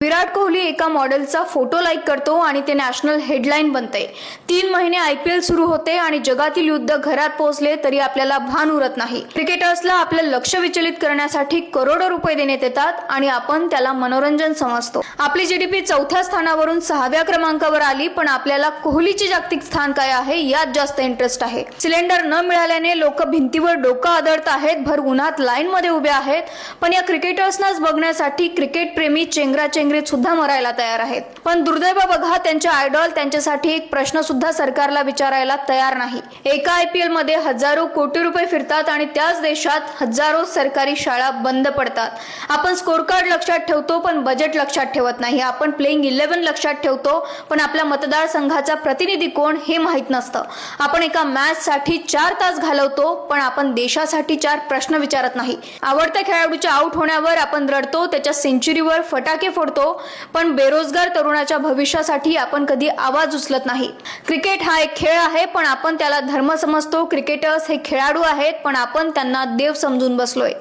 विराट कोहली एका मॉडेलचा photo like करतो आणि ते नॅशनल हेडलाईन बनते। 3 महिने IPL सुरू होते आणि जगातील युद्ध घरात पोहोचले तरी आपल्याला भान उरत नाही। क्रिकेटर्सला आपले लक्ष विचलित करण्यासाठी करोडो रुपये देण्यात येतात आणि आपण त्याला मनोरंजन समजतो। आपली GDP 4थ्या स्थानावरून 6व्या क्रमांकावर आली, पण आपल्याला कोहलीचे जागतिक स्थान काय आहे यात जास्त इंटरेस्ट आहे। सिलेंडर न मिळाल्याने लोक भिंतीवर डोकं आदळत आहेत, भर उन्हात लाईन मध्ये उभे आहेत, पण या क्रिकेटर्सनाच बघण्यासाठी क्रिकेट प्रेमी चेंगराचेंगरीत सुद्धा मरायला तयार आहेत। पण दुर्दैव बघा, त्यांचे आयडॉल त्यांच्यासाठी एक प्रश्न सुद्धा सरकारला विचारायला तयार नाही। एका IPL मध्ये हजारो कोटी रुपये फिरतात आणि त्याच देशात हजारो सरकारी शाळा बंद पडतात। आपण स्कोर कार्ड लक्षात ठेवतो पण बजेट लक्षात ठेवत नाही। आपण प्लेइंग 11 लक्षात ठेवतो पण आपल्या मतदारसंघाचा प्रतिनिधी कोण हे माहित नसतं। आपण एका मॅच साठी 4 तास घालवतो पण आपण देशासाठी 4 प्रश्न विचारत नाही। आवडत्या खेळाडूच्या आउट होण्यावर आपण रडतो, त्याच्या सेंचुरीवर फटाके फोडतो, पण बेरोजगार तरुणाच्या भविष्यासाठी आपण कधी आवाज उचलत नाही। क्रिकेट हा एक खेळ आहे पण आपण त्याला धर्म समजतो। क्रिकेटर्स हे खेळाडू आहेत पण आपण त्यांना देव समजून बसलोय।